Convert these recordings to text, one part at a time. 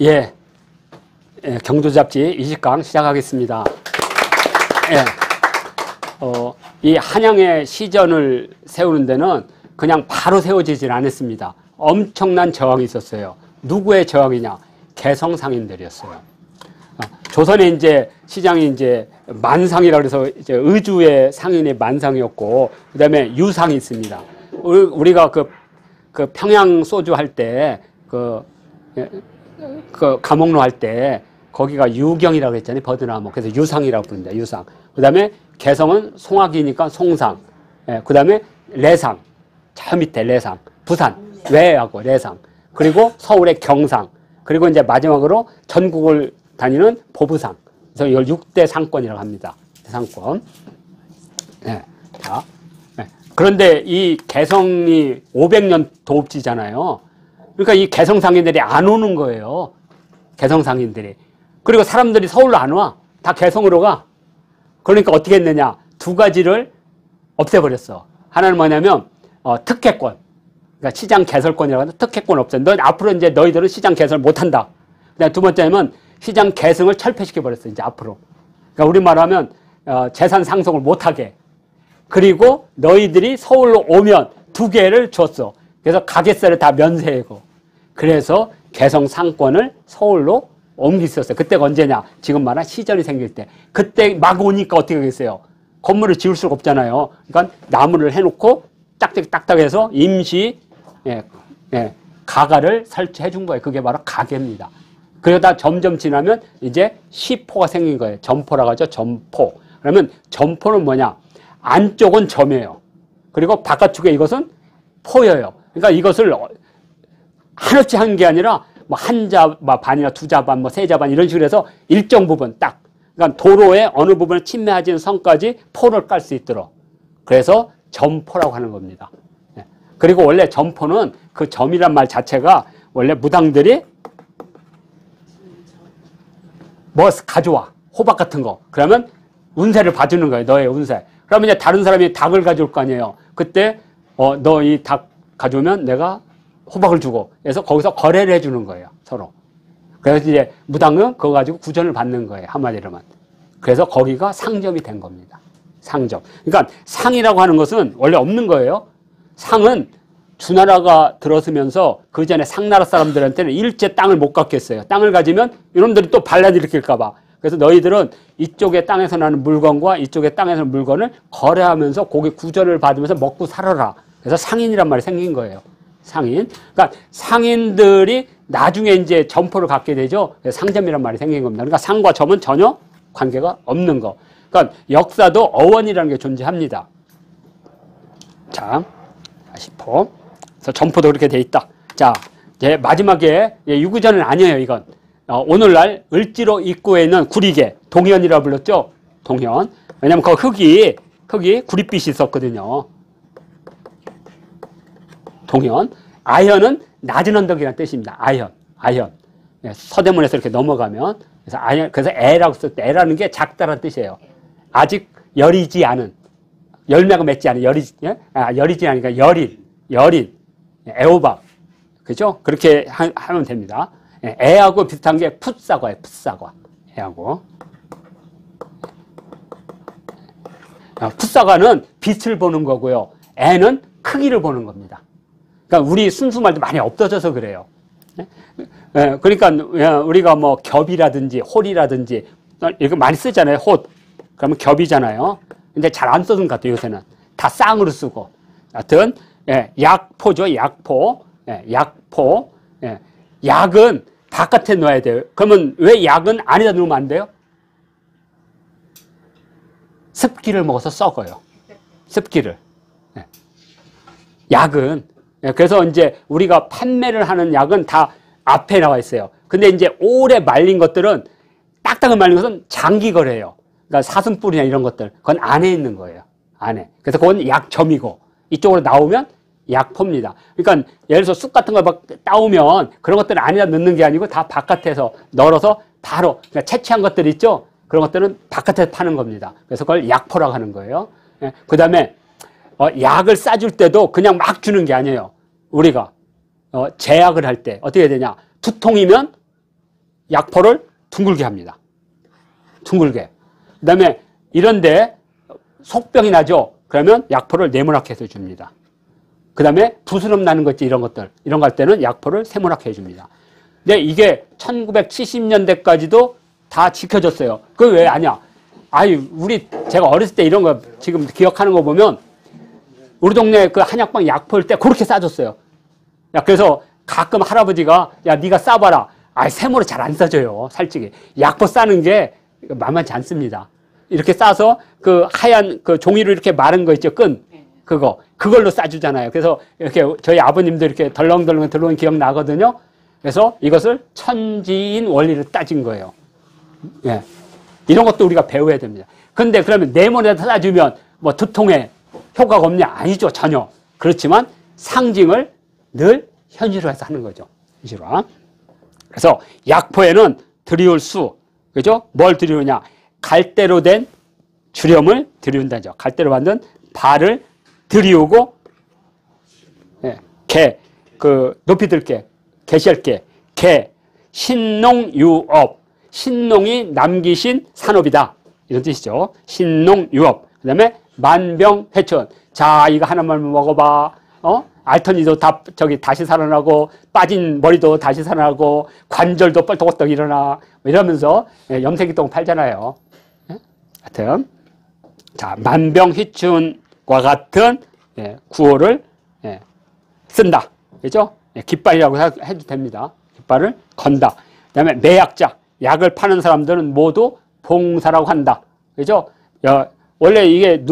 예, 경조잡지 20강 시작하겠습니다. 예, 이 한양의 시전을 세우는 데는 그냥 바로 세워지질 않았습니다. 엄청난 저항이 있었어요. 누구의 저항이냐? 개성상인들이었어요. 조선에 이제 시장이 이제 만상이라 그래서 이제 의주의 상인이 만상이었고, 그 다음에 유상이 있습니다. 우리가 그 평양 소주 할 때, 그 가목로 할 때, 거기가 유경이라고 했잖아요. 버드나무. 그래서 유상이라고 부릅니다. 유상. 그 다음에 개성은 송악이니까 송상. 예, 그 다음에 레상. 저 밑에 레상. 부산. 외하고 레상. 그리고 서울의 경상. 그리고 이제 마지막으로 전국을 다니는 보부상. 그래서 이걸 6대 상권이라고 합니다. 상권. 네. 자. 네. 그런데 이 개성이 500년 도읍지잖아요. 그러니까 이 개성상인들이 안 오는 거예요. 개성상인들이. 그리고 사람들이 서울로 안 와. 다 개성으로 가. 그러니까 어떻게 했느냐. 두 가지를 없애버렸어. 하나는 뭐냐면, 특혜권. 그러니까 시장 개설권이라고 하는데 특혜권 없애. 너 앞으로 이제 너희들은 시장 개설 못 한다. 그다음에 두 번째는 시장 계승을 철폐시켜버렸어. 이제 앞으로. 그러니까 우리 말하면, 재산 상속을 못 하게. 그리고 너희들이 서울로 오면 두 개를 줬어. 그래서 가게세를 다 면세하고. 그래서 개성 상권을 서울로 옮겼었어요. 그때가 언제냐? 지금 말한 시전이 생길 때. 그때 막 오니까 어떻게 하겠어요? 건물을 지을 수가 없잖아요. 그러니까 나무를 해놓고 딱딱해서 임시 가가를 설치해 준 거예요. 그게 바로 가게입니다. 그러다 점점 지나면 이제 시포가 생긴 거예요. 점포라고 하죠. 점포. 그러면 점포는 뭐냐? 안쪽은 점이에요. 그리고 바깥쪽에 이것은 포여요. 그러니까 이것을 한없이 한 게 아니라 뭐 한 자반이나 두 자반, 뭐 세 자반 이런 식으로 해서 일정 부분 딱. 그러니까 도로의 어느 부분을 침해하지 않는 선까지 포를 깔 수 있도록. 그래서 점포라고 하는 겁니다. 그리고 원래 점포는 그 점이란 말 자체가 원래 무당들이 뭐 가져와. 호박 같은 거. 그러면 운세를 봐주는 거예요. 너의 운세. 그러면 이제 다른 사람이 닭을 가져올 거 아니에요. 그때 너 이 닭 가져오면 내가 호박을 주고. 그래서 거기서 거래를 해주는 거예요. 서로. 그래서 이제 무당은 그거 가지고 구전을 받는 거예요. 한마디로만. 그래서 거기가 상점이 된 겁니다. 상점. 그러니까 상이라고 하는 것은 원래 없는 거예요. 상은 주나라가 들어서면서 그 전에 상나라 사람들한테는 일제 땅을 못 갖게 했어요. 땅을 가지면 이놈들이 또 반란 일으킬까봐. 그래서 너희들은 이쪽의 땅에서 나는 물건과 이쪽의 땅에서 나는 물건을 거래하면서 거기 구전을 받으면서 먹고 살아라. 그래서 상인이란 말이 생긴 거예요. 상인. 그러니까 상인들이 나중에 이제 점포를 갖게 되죠. 상점이란 말이 생긴 겁니다. 그러니까 상과 점은 전혀 관계가 없는 거. 그러니까 역사도 어원이라는 게 존재합니다. 자, 시포. 그래서 점포도 그렇게 돼 있다. 자, 이제 마지막에 유구전은 아니에요, 이건. 오늘날 을지로 입구에 있는 구리개, 동현이라고 불렀죠? 동현. 왜냐면 그 흙이 구릿빛이 있었거든요. 동현. 아현은 낮은 언덕이라는 뜻입니다. 아현. 서대문에서 이렇게 넘어가면. 그래서 애라고 쓸 때, 애라는 게 작다라는 뜻이에요. 아직 여리지 않은, 열매가 맺지 않은, 여리지 않으니까 여린, 애호박. 그죠? 그렇게 하면 됩니다. 애하고 비슷한 게 풋사과예요, 풋사과. 애하고. 풋사과는 빛을 보는 거고요. 애는 크기를 보는 겁니다. 그러니까 우리 순수말도 많이 없어져서 그래요. 그러니까 우리가 뭐 겹이라든지 홀이라든지 이거 많이 쓰잖아요. 홑. 그러면 겹이잖아요. 근데 잘 안 써준 것 같아요. 요새는 다 쌍으로 쓰고. 하여튼 약포죠. 약포. 약포. 약은 바깥에 넣어야 돼요. 그러면 왜 약은 안에다 넣으면 안 돼요? 습기를 먹어서 썩어요. 습기를. 약은. 그래서 이제 우리가 판매를 하는 약은 다 앞에 나와 있어요. 근데 이제 오래 말린 것들은 딱딱한 말린 것은 장기 거래예요. 그러니까 사슴뿔이나 이런 것들. 그건 안에 있는 거예요. 안에. 그래서 그건 약점이고 이쪽으로 나오면 약포입니다. 그러니까 예를 들어서 쑥 같은 거 막 따오면 그런 것들을 안에다 넣는 게 아니고 다 바깥에서 널어서 바로 그러니까 채취한 것들 있죠? 그런 것들은 바깥에서 파는 겁니다. 그래서 그걸 약포라고 하는 거예요. 그 다음에 약을 싸줄 때도 그냥 막 주는 게 아니에요. 우리가 제약을 할 때 어떻게 해야 되냐. 두통이면 약포를 둥글게 합니다. 둥글게. 그 다음에 이런데 속병이 나죠? 그러면 약포를 네모나게 해서 줍니다. 그 다음에 부스럼 나는 거 있지, 이런 것들. 이런 거 할 때는 약포를 세모나게 해줍니다. 근데 이게 1970년대까지도 다 지켜졌어요. 그게 왜 아냐? 제가 어렸을 때 이런 거 지금 기억하는 거 보면 우리 동네 그 한약방 약포일 때 그렇게 싸줬어요. 그래서 가끔 할아버지가 네가 싸봐라. 세모로 잘 안 싸줘요. 솔직히. 약포 싸는 게 만만치 않습니다. 이렇게 싸서 그 하얀 그 종이로 이렇게 마른 거 있죠. 끈. 그걸로 싸주잖아요. 그래서 이렇게 저희 아버님도 이렇게 덜렁덜렁 들어온 기억 나거든요. 그래서 이것을 천지인 원리를 따진 거예요. 예. 이런 것도 우리가 배워야 됩니다. 근데 그러면 네모에다 싸주면 뭐 두통에 효과가 없냐? 아니죠. 전혀. 그렇지만 상징을 늘 현실화해서 하는 거죠. 현실화. 그래서 약포에는 들이울 수, 그죠? 뭘 들이우냐? 갈대로 된 주렴을 들이운다죠. 갈대로 만든 발을 들이우고, 예, 높이 들게, 개시할게, 신농유업, 신농이 남기신 산업이다. 이런 뜻이죠. 신농유업. 그 다음에 만병회천. 자, 이거 하나만 먹어봐. 알터니도 다시 살아나고, 빠진 머리도 다시 살아나고, 관절도 뻘떡뻘떡 일어나. 이러면서, 염색이똥 팔잖아요. 예? 하여튼. 자, 만병휘춘과 같은, 구호를, 쓴다. 그죠? 깃발이라고 해도 됩니다. 깃발을 건다. 그 다음에 매약자. 약을 파는 사람들은 모두 봉사라고 한다. 그죠? 원래 이게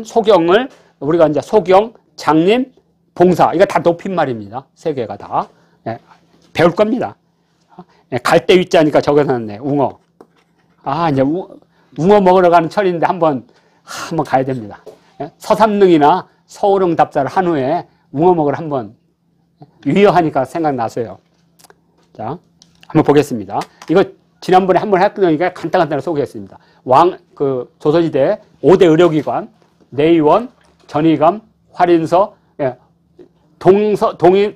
소경을, 우리가 이제 소경, 장님, 봉사. 이거 다 높임말입니다. 세 개가 다. 배울 겁니다. 갈대 위자니까 적어놨네. 웅어. 이제 웅어 먹으러 가는 철인데 한번 가야 됩니다. 서삼릉이나 서울릉 답사를 한 후에 웅어 먹으러 한번 유효하니까 생각나서요. 자, 한번 보겠습니다. 이거 지난번에 한번 했으니까 간단하게 소개했습니다. 조선시대 5대 의료기관, 내의원, 전의감, 활인서,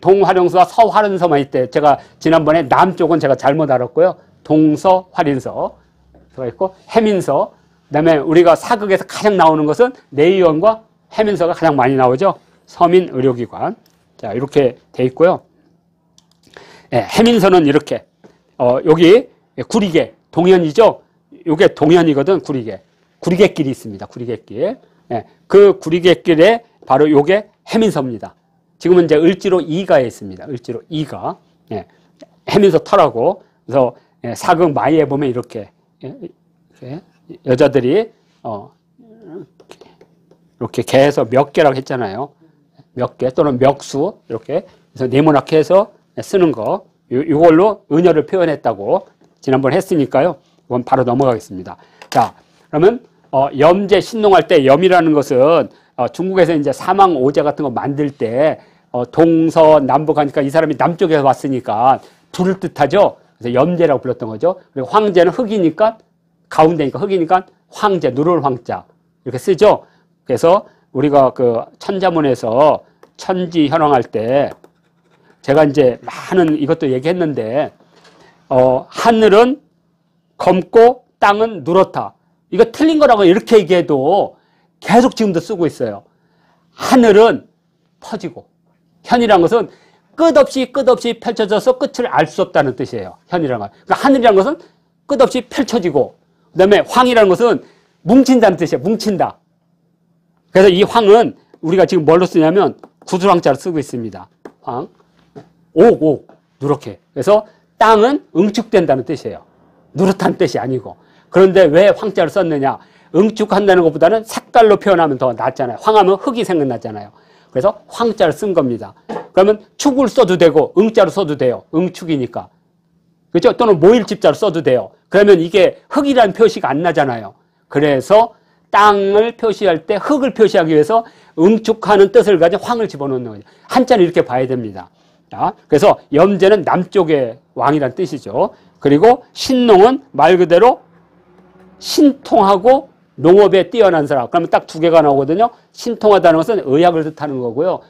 동활용서와 서활인서만 있대. 제가 지난번에 남쪽은 제가 잘못 알았고요. 동서활인서가 있고, 해민서, 그 다음에 우리가 사극에서 가장 나오는 것은 내의원과 해민서가 가장 많이 나오죠. 서민의료기관. 자, 이렇게 돼 있고요. 해민서는 이렇게, 여기 구리개, 동현이죠? 요게 동현이거든, 구리개. 구리개길이 있습니다, 구리개길. 그 구리개길에 바로 요게 해민서입니다. 지금은 이제 을지로 2가에 있습니다. 을지로 2가. 해민서 터라고. 그래서 사극 마이에 보면 이렇게 여자들이, 이렇게 개에서 몇 개라고 했잖아요. 몇 개 또는 멱수, 이렇게. 그래서 네모나게 해서 쓰는 거. 이걸로 은혈을 표현했다고 지난번에 했으니까요. 이건 바로 넘어가겠습니다. 자, 그러면 염제 신농할 때 염이라는 것은 중국에서 이제 사망오제 같은 거 만들 때 동서남북 하니까 이 사람이 남쪽에서 왔으니까 불을 뜻하죠. 그래서 염제라고 불렀던 거죠. 그리고 황제는 흙이니까 가운데니까 흙이니까 황제, 누를 황자 이렇게 쓰죠. 그래서 우리가 그 천자문에서 천지 현황할 때 제가 이제 많은 이것도 얘기했는데 하늘은 검고 땅은 누렇다. 이거 틀린 거라고 이렇게 얘기해도 계속 지금도 쓰고 있어요. 하늘은 퍼지고 현이라는 것은 끝없이 펼쳐져서 끝을 알 수 없다는 뜻이에요. 현이라는 건. 그러니까 하늘이라는 것은 끝없이 펼쳐지고 그 다음에 황이라는 것은 뭉친다는 뜻이에요. 뭉친다. 그래서 이 황은 우리가 지금 뭘로 쓰냐면 구술황자로 쓰고 있습니다. 황. 옥, 누렇게. 그래서 땅은 응축된다는 뜻이에요. 누렇다는 뜻이 아니고. 그런데 왜 황자를 썼느냐? 응축한다는 것보다는 색깔로 표현하면 더 낫잖아요. 황하면 흙이 생각나잖아요. 그래서 황자를 쓴 겁니다. 그러면 축을 써도 되고 응자로 써도 돼요. 응축이니까. 그렇죠? 또는 모일집자로 써도 돼요. 그러면 이게 흙이라는 표시가 안 나잖아요. 그래서 땅을 표시할 때 흙을 표시하기 위해서 응축하는 뜻을 가진 황을 집어넣는 거죠. 한자는 이렇게 봐야 됩니다. 자, 그래서 염제는 남쪽의 왕이라는 뜻이죠. 그리고 신농은 말 그대로 신통하고 농업에 뛰어난 사람. 그러면 딱 두 개가 나오거든요. 신통하다는 것은 의학을 뜻하는 거고요.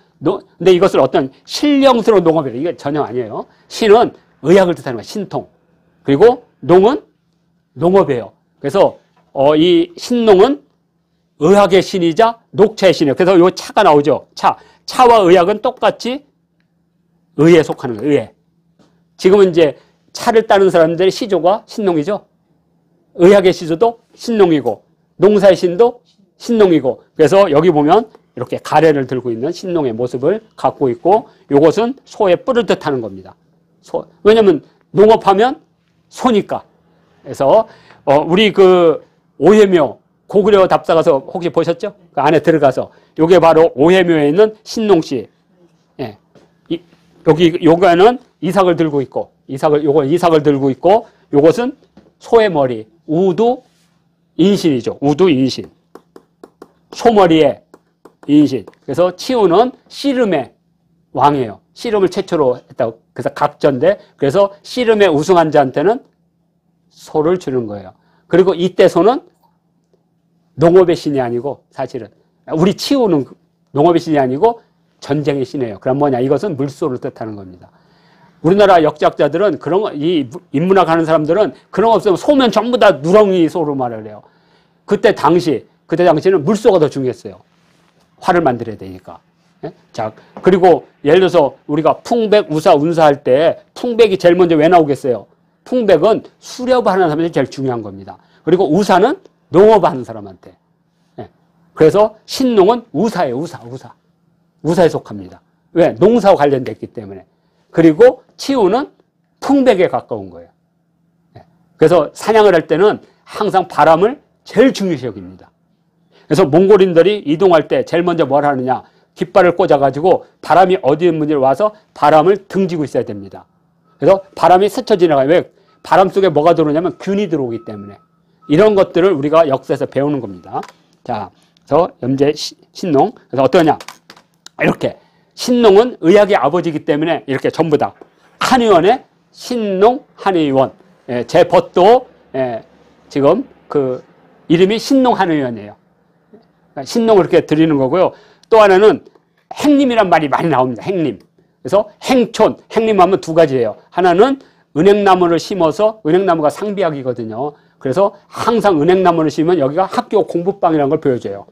근데 이것을 어떤 신령스러운 농업이래. 이게 전혀 아니에요. 신은 의학을 뜻하는 거예요. 신통. 그리고 농은 농업이에요. 그래서 이 신농은 의학의 신이자 녹차의 신이에요. 그래서 요 차가 나오죠. 차와 의학은 똑같이 의에 속하는 거예요. 의에. 지금은 이제 차를 따는 사람들의 시조가 신농이죠. 의학의 시조도 신농이고 농사의 신도 신농이고, 그래서 여기 보면 이렇게 가래를 들고 있는 신농의 모습을 갖고 있고, 이것은 소의 뿔을 뜻하는 겁니다. 왜냐면 농업하면 소니까. 그래서 우리 그 오해묘 고구려 답사 가서 혹시 보셨죠? 그 안에 들어가서 요게 바로 오해묘에 있는 신농씨. 예. 여기 요거는 이삭을 들고 있고, 이삭을 들고 있고, 요것은 소의 머리, 우두 인신이죠. 우두 인신. 소머리의 인신. 그래서 치우는 씨름의 왕이에요. 씨름을 최초로 했다고. 그래서 각전데, 그래서 씨름에 우승한 자한테는 소를 주는 거예요. 그리고 이때 소는 농업의 신이 아니고, 사실은 우리 치우는 농업의 신이 아니고 전쟁의 신이에요. 그럼 뭐냐? 이것은 물소를 뜻하는 겁니다. 우리나라 역사학자들은 그런 거, 이 인문학 하는 사람들은 그런 거 없으면 소면 전부 다 누렁이 소로 말을 해요. 그때 당시는 물소가 더 중요했어요. 활을 만들어야 되니까. 예? 자, 그리고 예를 들어서 우리가 풍백, 우사, 운사할 때 풍백이 제일 먼저 왜 나오겠어요? 풍백은 수렵하는 사람이 제일 중요한 겁니다. 그리고 우사는 농업하는 사람한테. 예. 그래서 신농은 우사예요. 우사에 속합니다. 왜? 농사와 관련됐기 때문에. 그리고 치우는 풍백에 가까운 거예요. 예. 그래서 사냥을 할 때는 항상 바람을 제일 중요시 여깁니다. 그래서 몽골인들이 이동할 때 제일 먼저 뭘 하느냐? 깃발을 꽂아가지고 바람이 어디 있는지 와서 바람을 등지고 있어야 됩니다. 그래서 바람이 스쳐 지나가요. 왜? 바람 속에 뭐가 들어오냐면 균이 들어오기 때문에. 이런 것들을 우리가 역사에서 배우는 겁니다. 자, 그래서 염제 신농. 그래서 어떠냐? 이렇게. 신농은 의학의 아버지이기 때문에 이렇게 전부 다. 한의원의 신농 한의원. 예, 제 벗도 지금 그 이름이 신농 한의원이에요. 신농을 이렇게 드리는 거고요. 또 하나는 행림이란 말이 많이 나옵니다. 행림. 그래서 행촌, 행림하면 두 가지예요. 하나는 은행나무를 심어서, 은행나무가 상비약이거든요. 그래서 항상 은행나무를 심으면 여기가 학교 공부방이라는 걸 보여줘요.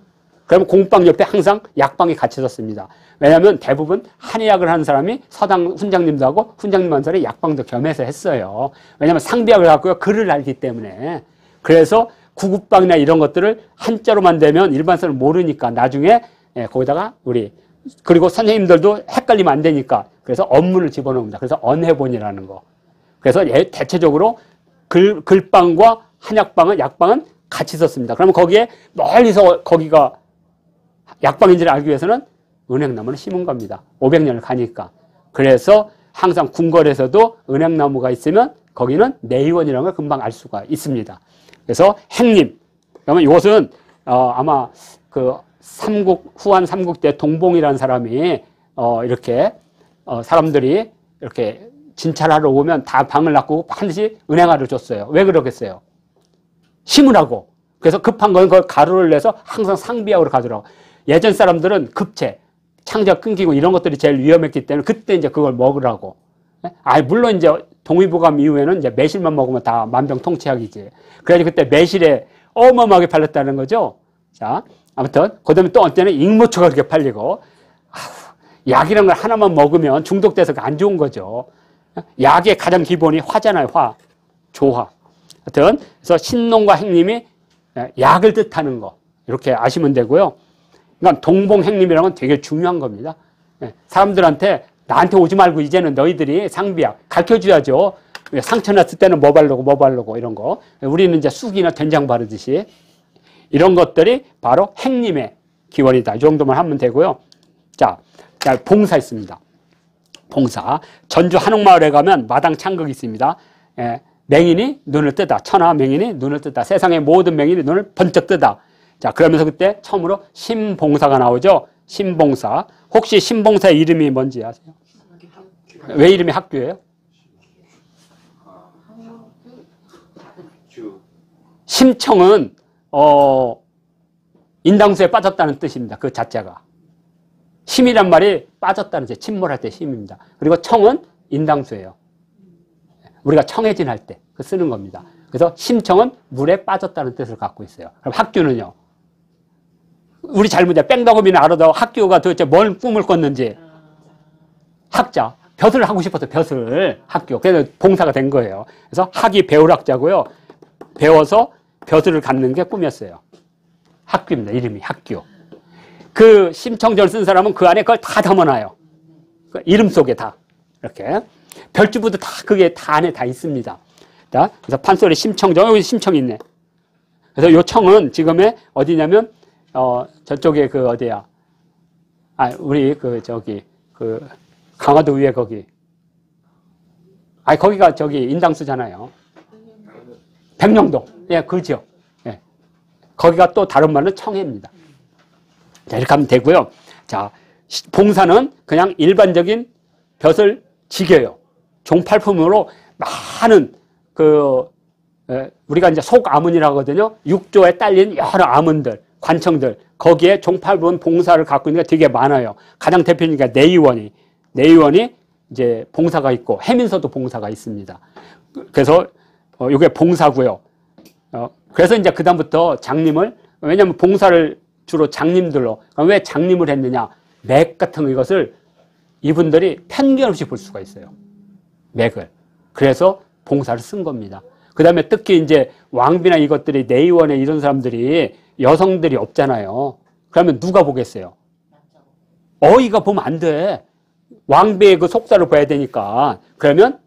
그러면 공부방 옆에 항상 약방이 같이 섰습니다. 왜냐하면 대부분 한의학을 하는 사람이 서당 훈장님도 하고 훈장님 한 사람이 약방도 겸해서 했어요. 왜냐하면 상비약을 갖고요, 글을 알기 때문에. 그래서 구급방이나 이런 것들을 한자로만 되면 일반 사람은 모르니까 나중에 거기다가 그리고 선생님들도 헷갈리면 안 되니까 그래서 언문을 집어넣습니다. 그래서 언해본이라는 거. 그래서 대체적으로 글방과 한약방은, 약방은 같이 썼습니다. 그러면 거기에 멀리서 거기가 약방인지를 알기 위해서는 은행나무를 심은 겁니다. 500년을 가니까. 그래서 항상 궁궐에서도 은행나무가 있으면 거기는 내의원이라는 걸 금방 알 수가 있습니다. 그래서 행림. 그러면 이것은 아마 그 후한 삼국때 동봉이라는 사람이 이렇게 사람들이 이렇게 진찰하러 오면 다 방을 놔두고 반드시 은행화를 줬어요. 왜 그러겠어요? 심으라고. 그래서 급한 건 그걸 가루를 내서 항상 상비약으로 가더라고. 예전 사람들은 급체, 창자가 끊기고 이런 것들이 제일 위험했기 때문에 그때 이제 그걸 먹으라고. 물론 이제 동의보감 이후에는 이제 매실만 먹으면 다 만병통치약이지. 그래서 그때 매실에 어마어마하게 팔렸다는 거죠. 자, 아무튼 그다음에 또 어때는 익모초가 그렇게 팔리고, 약이라는 걸 하나만 먹으면 중독돼서 안 좋은 거죠. 약의 가장 기본이 화잖아요. 조화. 하여튼 그래서 신농과 행림이 약을 뜻하는 거 이렇게 아시면 되고요. 그러니까 동봉행림이라는 건 되게 중요한 겁니다. 사람들한테 나한테 오지 말고 이제는 너희들이 상비약 가르쳐줘야죠. 상처 났을 때는 뭐 바르고 이런 거. 우리는 이제 쑥이나 된장 바르듯이 이런 것들이 바로 행림의 기원이다. 이 정도만 하면 되고요. 자, 봉사 있습니다. 봉사. 전주 한옥마을에 가면 마당 창극이 있습니다. 맹인이 눈을 뜨다. 천하 맹인이 눈을 뜨다. 세상의 모든 맹인이 눈을 번쩍 뜨다. 자, 그러면서 그때 처음으로 신봉사가 나오죠. 신봉사. 혹시 신봉사의 이름이 뭔지 아세요? 왜 이름이 학교예요? 심청은 인당수에 빠졌다는 뜻입니다. 그 자체가. 심이란 말이 빠졌다는 뜻, 침몰할 때 심입니다. 그리고 청은 인당수예요. 우리가 청해진 할 때, 쓰는 겁니다. 그래서 심청은 물에 빠졌다는 뜻을 갖고 있어요. 그럼 학교는요? 우리 잘못이야. 뺑덕이나 알아도 학교가 도대체 뭔 꿈을 꿨는지. 학자. 벼슬을 하고 싶어서 벼슬 학교. 그래서 봉사가 된 거예요. 그래서 학이 배울 학자고요. 배워서 벼슬을 갖는 게 꿈이었어요. 학교입니다. 이름이 학교. 그 심청전을 쓴 사람은 그 안에 그걸 다 담아놔요. 그 이름 속에 다. 이렇게. 별주부도 다 그게 다 안에 다 있습니다. 자, 그래서 판소리 심청전, 여기 심청이 있네. 그래서 요 청은 지금의 어디냐면, 저쪽에 그 어디야. 우리 강화도 위에 거기. 거기가 저기 인당수잖아요. 백령동. 예, 그 지역. 예. 거기가 또 다른 말로 청해입니다. 자, 이렇게 하면 되고요. 자, 봉사는 그냥 일반적인 벼슬 지겨요. 종팔품으로 많은 우리가 이제 속아문이라고 하거든요. 육조에 딸린 여러 아문들, 관청들, 거기에 종팔분 봉사를 갖고 있는 게 되게 많아요. 가장 대표적인 게 내의원이 이제 봉사가 있고, 해민서도 봉사가 있습니다. 그래서, 이게 봉사고요. 그래서 이제 그다음부터 장님을, 왜냐면 봉사를 주로 장님들로, 왜 장님을 했느냐. 맥 같은 이것을 이분들이 편견 없이 볼 수가 있어요. 맥을. 그래서 봉사를 쓴 겁니다. 그 다음에 특히 이제 왕비나 이것들이 내의원에 이런 사람들이 여성들이 없잖아요. 그러면 누가 보겠어요? 어이가 보면 안 돼. 왕비의 그 속사를 봐야 되니까. 그러면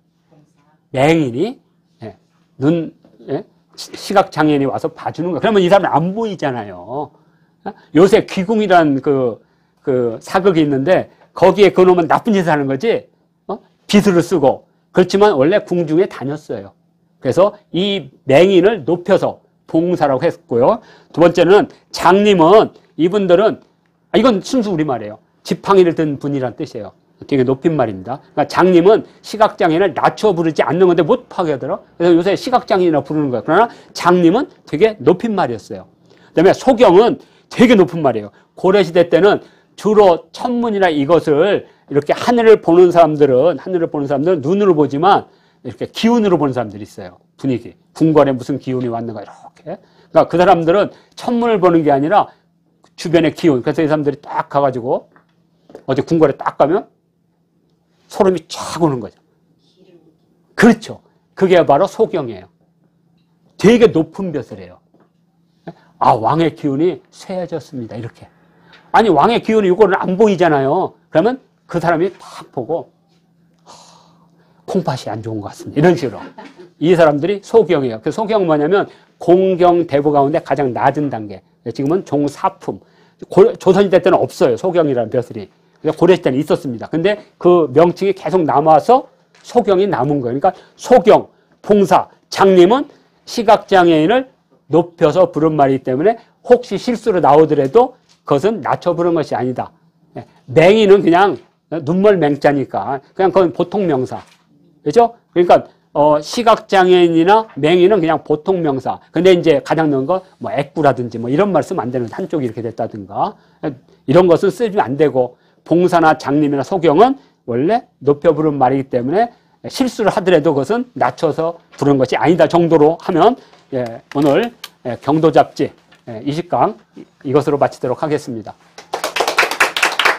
맹인이, 시각장애인이 와서 봐주는 거야. 그러면 이 사람은 안 보이잖아요. 요새 귀궁이란 그 사극이 있는데 거기에 그놈은 나쁜 짓을 하는 거지. 비수를 쓰고. 그렇지만 원래 궁중에 다녔어요. 그래서 이 맹인을 높여서 봉사라고 했고요. 두 번째는 장님은 이분들은 이건 순수 우리말이에요. 지팡이를 든 분이란 뜻이에요. 되게 높임말입니다. 그러니까 장님은 시각장애인을 낮춰 부르지 않는 건데 못 파괴하더라. 그래서 요새 시각장애인이라고 부르는 거예요. 그러나 장님은 되게 높임말이었어요. 그다음에 소경은 되게 높은 말이에요. 고려시대 때는 주로 천문이나 이것을 이렇게 하늘을 보는 사람들은 눈으로 보지만 이렇게 기운으로 보는 사람들이 있어요. 분위기. 궁궐에 무슨 기운이 왔는가 이렇게. 그러니까 그 사람들은 천문을 보는 게 아니라 주변의 기운. 그래서 이 사람들이 딱 가가지고 어디 궁궐에 딱 가면 소름이 쫙 오는 거죠. 그렇죠. 그게 바로 소경이에요. 되게 높은 벼슬이에요. 왕의 기운이 쇠해졌습니다. 이렇게. 아니 왕의 기운이 이거는 안 보이잖아요. 그러면 그 사람이 딱 보고 콩팥이 안 좋은 것 같습니다. 이런 식으로. 이 사람들이 소경이에요. 그 소경은 뭐냐면 공경 대부 가운데 가장 낮은 단계. 지금은 종사품. 조선시대 때는 없어요. 소경이라는 벼슬이. 고려시대 때는 있었습니다. 근데 그 명칭이 계속 남아서 소경이 남은 거예요. 그러니까 소경, 봉사, 장님은 시각장애인을 높여서 부른 말이기 때문에 혹시 실수로 나오더라도 그것은 낮춰 부른 것이 아니다. 맹인은 그냥 눈멀 맹자니까 그냥 그건 보통 명사. 그렇죠? 그러니까 시각장애인이나 맹인은 그냥 보통 명사. 근데 이제 가장 넣은 거 뭐 애꾸라든지 뭐 이런 말 쓰면 안 되는 한쪽이 이렇게 됐다든가 이런 것은 쓰면 안 되고 봉사나 장님이나 소경은 원래 높여 부른 말이기 때문에 실수를 하더라도 그것은 낮춰서 부른 것이 아니다 정도로 하면 오늘 경도잡지 20강 이것으로 마치도록 하겠습니다.